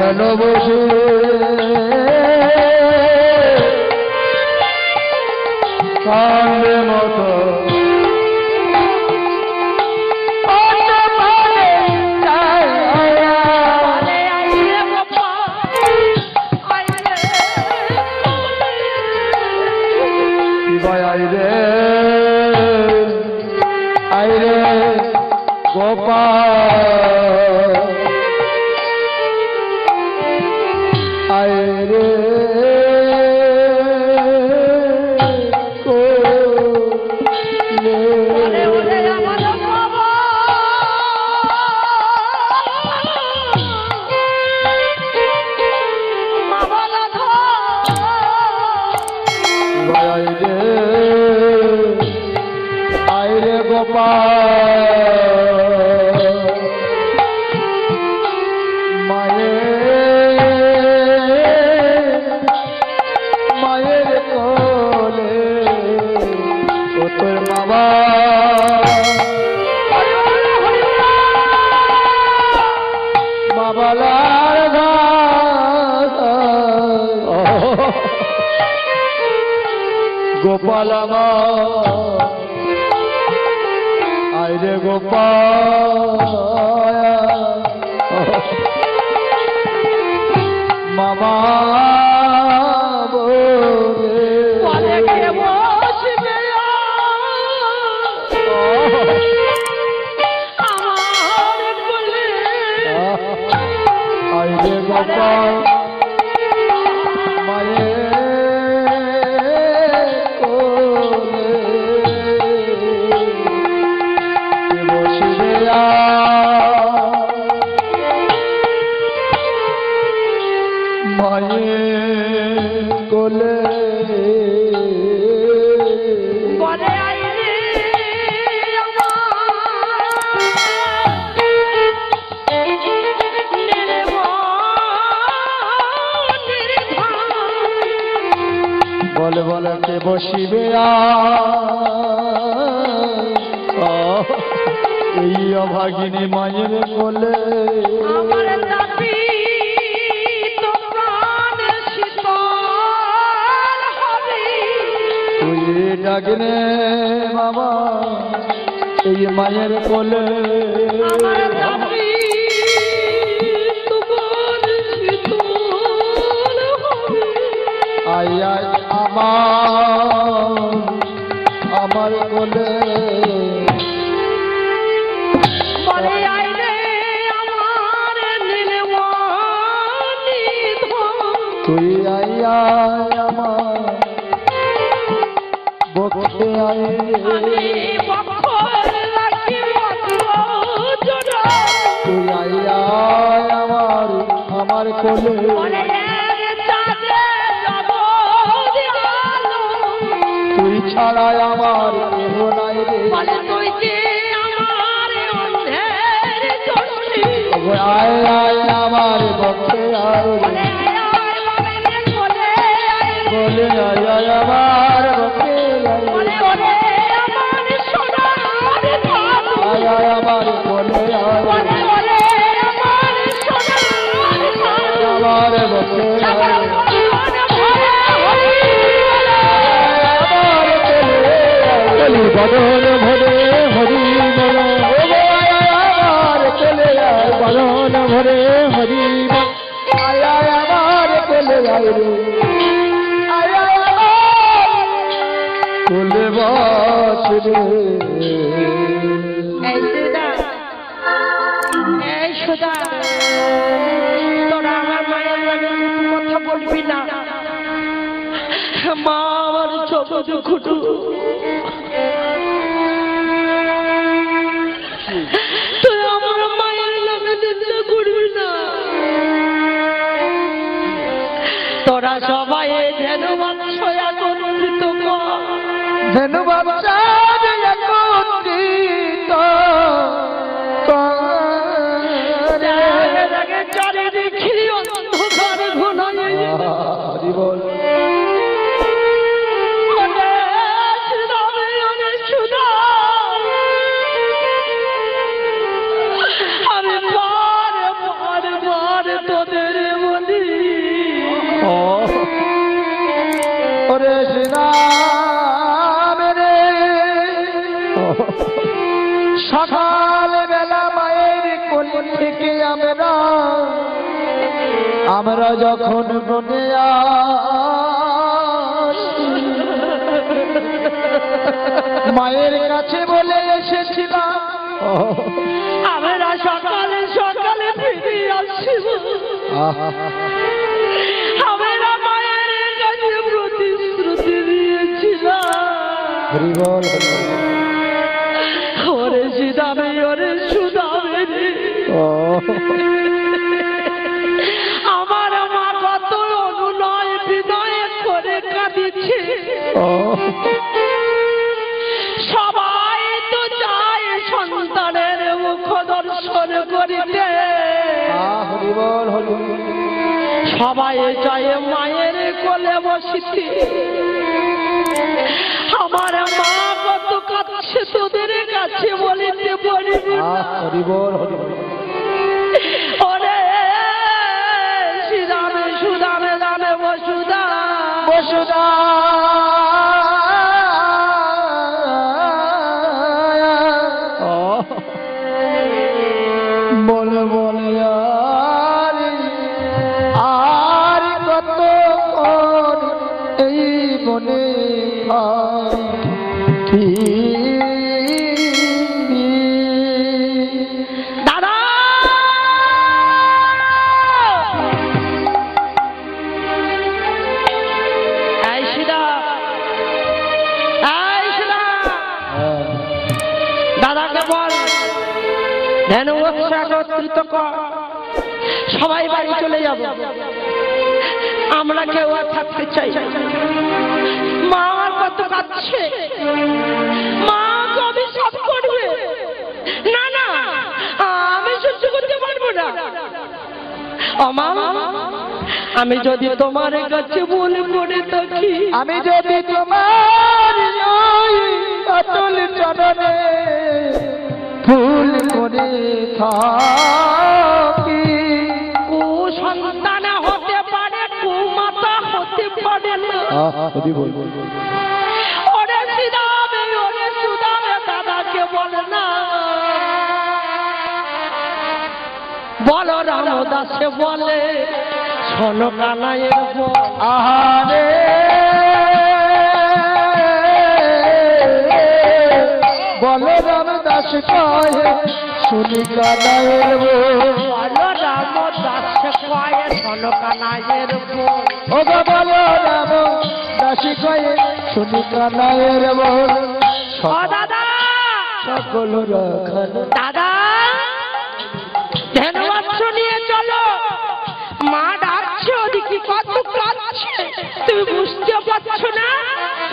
হেন বসে কান্দে মতো আইরে গোপাল আইরে আইরে গোপাল মায়ের কোলে ও তোর বাবা বাবালার গোপাল আমার আইরে গোপাল মামা বলে আইরে গোপাল মায়ের কোলে বসে মায়ের কোলে বলে বলে কে বসিবে এই অভাগিনী মায়ের কোলে আমার দাবি তো প্রাণ শীতল হবে তুই ডাকনে বাবা এই মায়ের কোলে আমার দাবি তোমার শীতল হবে আই আই আমার কোলে বলে আইরে আমার নীলমণি তুই আইয়া আমার বক্ষে আইরে তুই আইয়া আমার কোলে তুই ছাড়া আমার কেহ নাই রে আয় আয় আমার বক্ষে আয় বলে আয় আয় আমার বক্ষে আয় আয় আমার কোলে আয় আমার বক্ষে আয় বদন ভরে হরি বল আমার কোলে আয় বদন ভরে হরি আয় আয় আমার কোলে আয় রে আয় আয় আমার কোলে বস রে তোরা আমার মায়ের লাগে কথা বলবি না মা আমার ছোট খুটু তুই আমার মায়ের নামে নিন্দা করবি না তোরা সবাই ধেনু বাচ্চা একত্রিত ধেনু বাচ্চা একত্রিত চারিদিকে অন্ধকার ঘনায় বল আমি বার তোদের সকাল বেলা মায়ের কোল থেকে আমরা যখন বনে মায়ের কাছে বলে এসেছিলাম আমরা সকালে সকালে ফিরে আসিব। আমরা মায়ের কাছে প্রতিশ্রুতি দিয়েছিলাম, ওরে সুদামে ওরে সুদামে আমার মা কত অনুনয় বিনয় করে কাঁদিছে। সবাই তো চায় সন্তানের মুখ দর্শন করিতে, সবাই চায় মায়ের কোলে বসিতে। আমার মা কত কাছে তোদের কাছে বলিতে পারিবে না। ওরে শ্রীরামে সুদামে রামে বসুদা বসুদা বলে বলে আর কত এই বনে দাদা দাদাকে বল ধ্যান একত্রিত কর, সবাই বাড়ি চলে যাব, আমরা কেউ আর থাকতে চাই। মা আমার কত কাঁদছে, মা কবে সব করবে। না না আমি সহ্য করতে পারবো না। মা আমি যদি তোমার কাছে ভুল করে থাকি, আমি যদি তোমার অটল চরণে ভুল করে থাকি, কুসন্তান হতে পারে কুমাতা হতে পারে না। ওরে শ্রীরামে ওরে সুদামে দাদাকে বলে না, বলো রামদাসে বলে শোনো কানাইয়ের আহারে বলো রামদাস কয়ে শুনি কানাইয়ের বলো রামদাসে কয়ে শোনো কানাইয়ের ও বলো রামদাস কয়ে শুনি কানাইয়ের ও দাদা সকল রাখাল দাদা ধন্যবাদ নিয়ে চলো, মা ডাকছে ওদিকে কত কাঁদছে, তুমি বুঝতে পারছো না।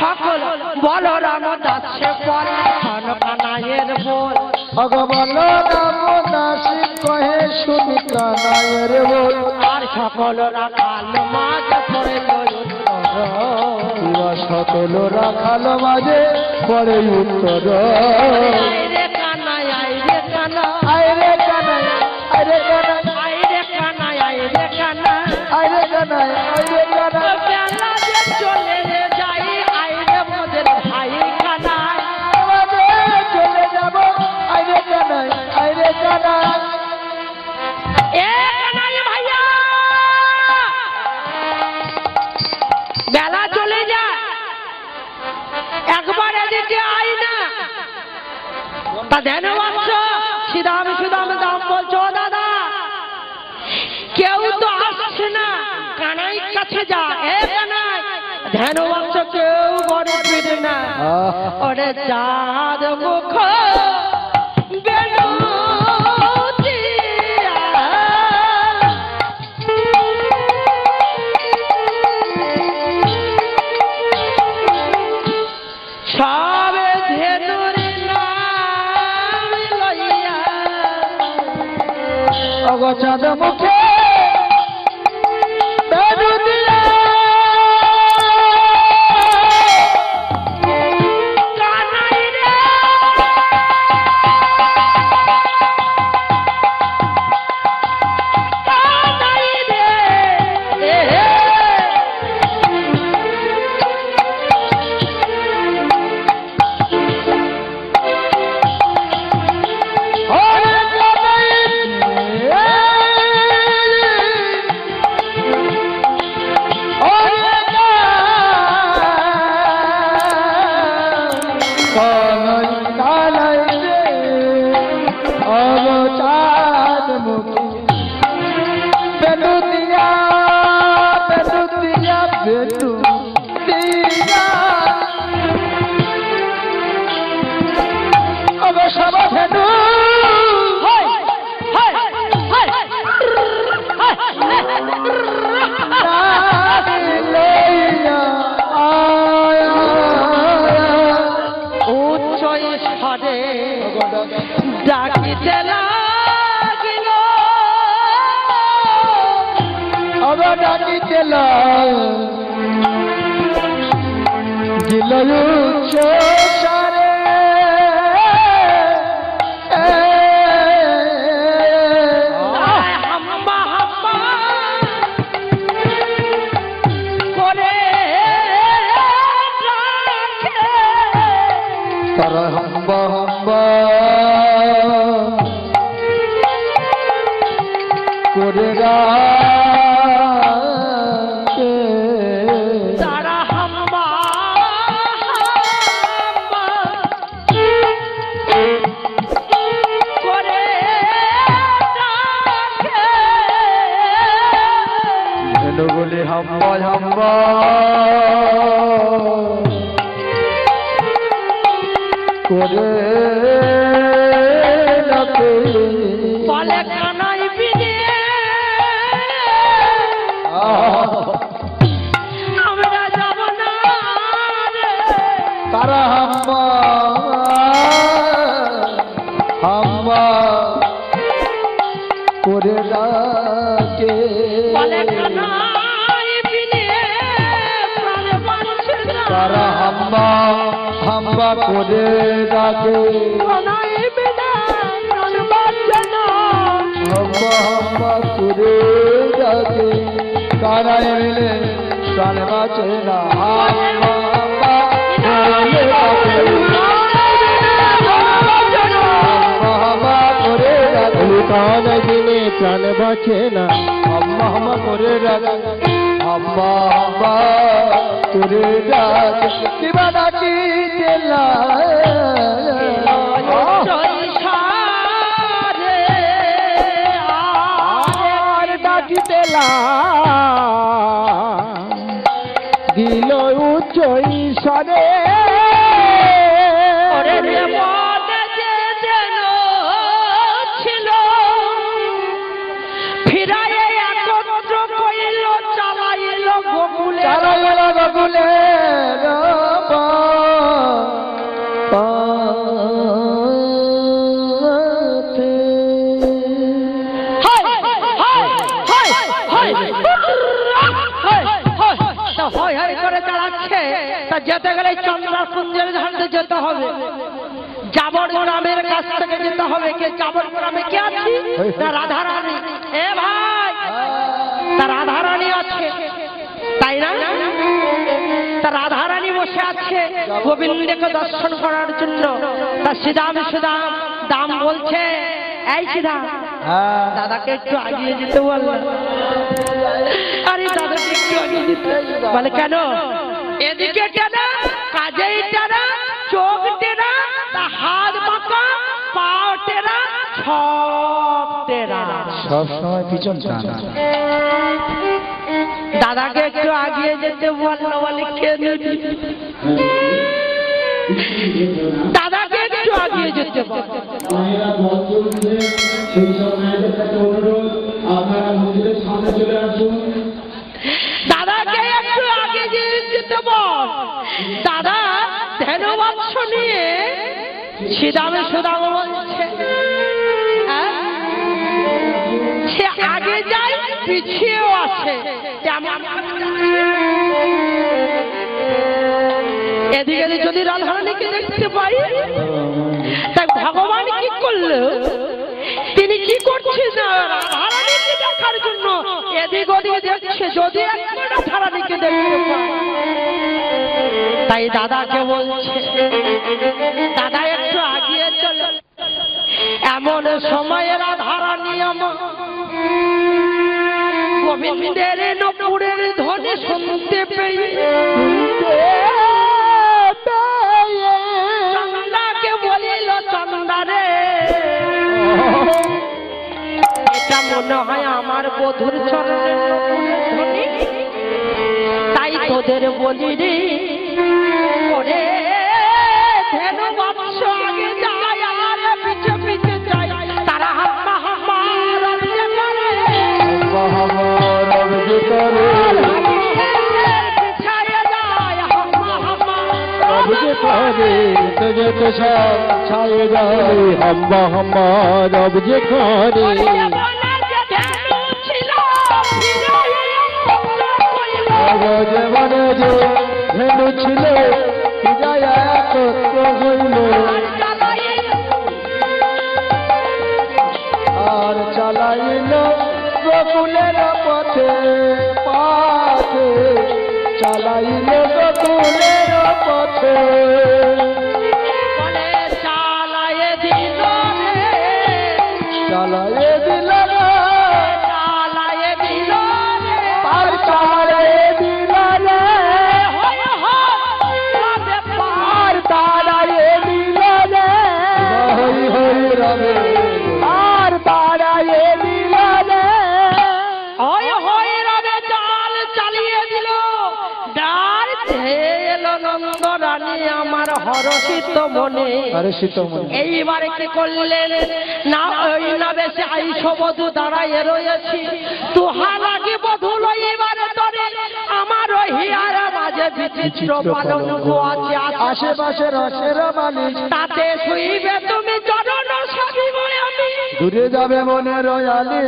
সকল বলো রামদাসে বল শোনো কানাইয়ের বল, ভগবান রামদাস কহে শুনি কানাইয়ের বল, আর সকল রাখাল মাঝে পড়ে সকল রাখাল মাঝে পড়ে উত্তর আইরে কানাই আইরে কানা আইরে কানাই আইরে কানাই আইরে কানাই আইরে কানা আইরে কানাই আইরে কানাই বেলা যে চলে যাই আইরে মোদের ভাই কানাই চলে যাব আইরে কানাই আইরে কানাই এ কানাই ভাইয়া বেলা চলে যায়, একবার এদিকে আই না। তা ধ্যান বাচ্চ শ্রীরাম সুদাম দাম বলছো দাদা, কেউ তো আসছে না, কানাই কাছে যা। এ কানাই ধ্যান বাচ্চ কেউ ঘরে ফিরে না। ওরে চাঁদ মুখ সবে ধেনুর নাম লইয়া অগচাঁদ মুখে বেনু দিয়া কানাই রে কানাই রে কানাই কানাই রে অবচাঁদ মুখী বেনু দিয়া বেনু দিয়া বেনু দিয়া অবসব বেনু উচ্চ স্বরে ডাকিতে লাগিল আবার ডাকিতে লাগিল উচ্চ স্বরে হাম্বা হাম্বা করে ডাকে। তারা হাম্বা হাম্বা করে রাখে তারা হাম্বা হাম্বা করে ডাকে। ধেনুগুলি হাম্বা হাম্বা করে ডাকে বলে কানাই বিনে আমরা যাব না রে। তারা হাম্বা হাম্বা করে ডাকে বলে কানাই বিনে প্রাণ বাঁচে না। তারা হাম্বা হাম্বা করে ডাকে কানাই বিনে প্রাণ বাঁচে না। হাম্বা হাম্বা করে ডাকে কানাই মিলে প্রাণ বাঁচে না হাম্বা হাম্বা করে ডাকে হাম্বা হাম্বা করে ডাকে কানাই মিলে প্রাণ বাঁচে না হাম্বা হাম্বা করে ডাকে হাম্বা হাম্বা করে ডাকে কিবা ডাকিতে আর ডাকিতে দিল উচ্চ ঈশ্বরে ওরে রে পদে যে যেন ছিল ফিরায়ে একত্র কইল চালাইল গোকুলে। চারাইল গগুলে হায় হায় হায় হায় তা হয় হয় করে চালাচ্ছে। তা যেতে গেলে চন্দ্রপুঞ্জের ধারে যেতে হবে, যাবর গ্রামের কাছ থেকে যেতে হবে। কে যাবর গ্রামে কে আছি? না রাধারানী। এ ভাই, তা রাধারানী আছে তাই না? তা রাধারানী বসে আছে গোবিন্দকে দর্শন করার জন্য। তা শ্রীদাম শ্রীদাম দাম বলছে, এই শ্রীদাম দাদাকে একটু আগিয়ে যেতে বল। আরে দাদাকে একটু আগিয়ে যেতে বলে কেন? এদিকে টেনা, কাজেই টেনা, চোখ টেনা, তা হাত বাঁকা, পাও টেনা, সব টেনা। সব সময় পিছন টানা দাদাকে একটু আগিয়ে যেতে বললো বলে কেন? দাদাকে একটু আগিয়ে যেতে বল। মায়েরা বল চলছে, সেই সব মায়েদের কাছে অনুরোধ আপনারা মন্দিরের সামনে চলে আসুন। দাদাকে একটু আগে যেতে বল। দাদা ধেনুবৎস নিয়ে শ্রীদামে সুদাম বলছে, সে আগে যায় পিছিয়েও আছে। এদিকে যদি রাধারানীকে দেখতে পাই, তাই ভগবান কি করলো? তিনি কি করছেন না রাধারানীকে দেখার জন্য এদিক ওদিক দেখছে, যদি একবার রাধারানীকে দেখতে পায়। তাই দাদাকে বলছে, দাদা একটু আগিয়ে চলো। এমন সময় রাধারানী আমার গোবিন্দের নপুরের ধ্বনি শুনতে পেয়ে মনে হয় আমার বধুর চরণের নকুলের ধ্বনি। তাই তোদের বলি রে ওরে ধেনু বৎস আগে যায় আর পিছে পিছে যায় তারা হাম্মা হাম্মা রবজে করে রব যে করে পিছায়ে যায় হাম্মা হাম্মা রব যে করে তুঝে তো সব ছায়ে যায় হাম্বা হাম্বা রব যে করে জীবনে যে ধেনু ছিল যায় একত্র হইল আর চালাইল গোকুলের পথে পাথে চালাইল গোকুলের পথে চালায়ে দিল চালাইয়ে দিল রে চালায়ে দিল আর চালাইয়ে দিল রে আর তারাইয়ে দিল রে হই হই রবে আর তারাইয়ে দিল রে চালিয়ে দিল ডাল এলো নন্দ রানী আমার হরষিত মনে আরে শীতমণি এইবারে কি করলেন না ওই না বেশি আইস বধূ দাঁড়াইয়ে রয়েছি তুহা লাগি বধূ লইবারে তরে আমার হিয়ার মাঝে বিচিত্র পালঙ্ক আছে আশেপাশে রসের মালিক তাতে শুইবে তুমি চরণ সাজিব আমি দূরে যাবে মনের রয়ালি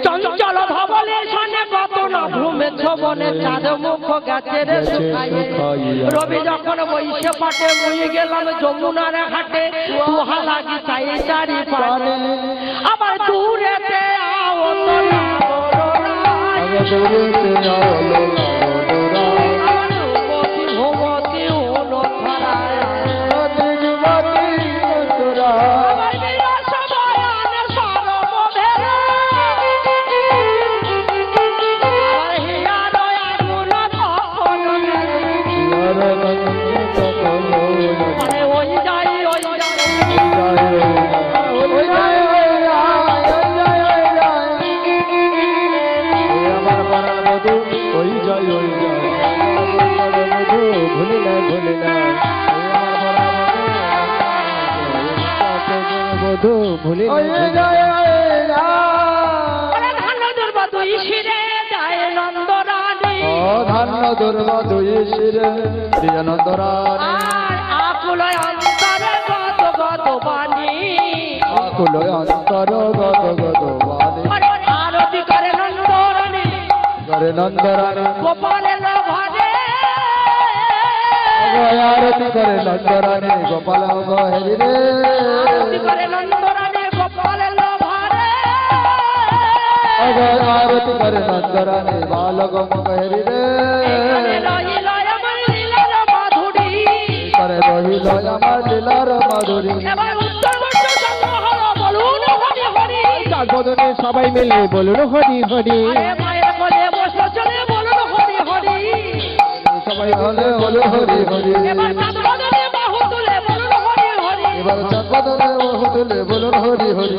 চঞ্চল ভবনে সানে কত না ভ্রমেছ বনে চাঁদ মুখ গাছের রবি যখন বৈশে পাটে মুই গেলাম যমুনার ঘাটে তুহা লাগি চাই চারি পারে আবার দূরেতে আও তোলা ভূমতি হলো ধরায় ভুলি ধান্য দুর্বা দুই শিরে প্রিয়নন্দরানী আকুলয় অন্তরে গত গত বাণী আকুলয় অন্তর গত গত বাণী আরতি করে নন্দরানী করে নন্দরানী গোপালের ঘরে আরতি করে নন্দরানী গোপাল হেরি রে আরতি করে নন্দরানী গোপালের ঘরে আরতি করে নন্দরানী বালক হেরি রে করে রহিল আমার লীলার মাধুরী বদনে সবাই মিলে বলুন হরি হরি সবাই হলে হলো হরি হরি এবার চাঁদ বদনে বাহু তুলে বলুন হরি হরি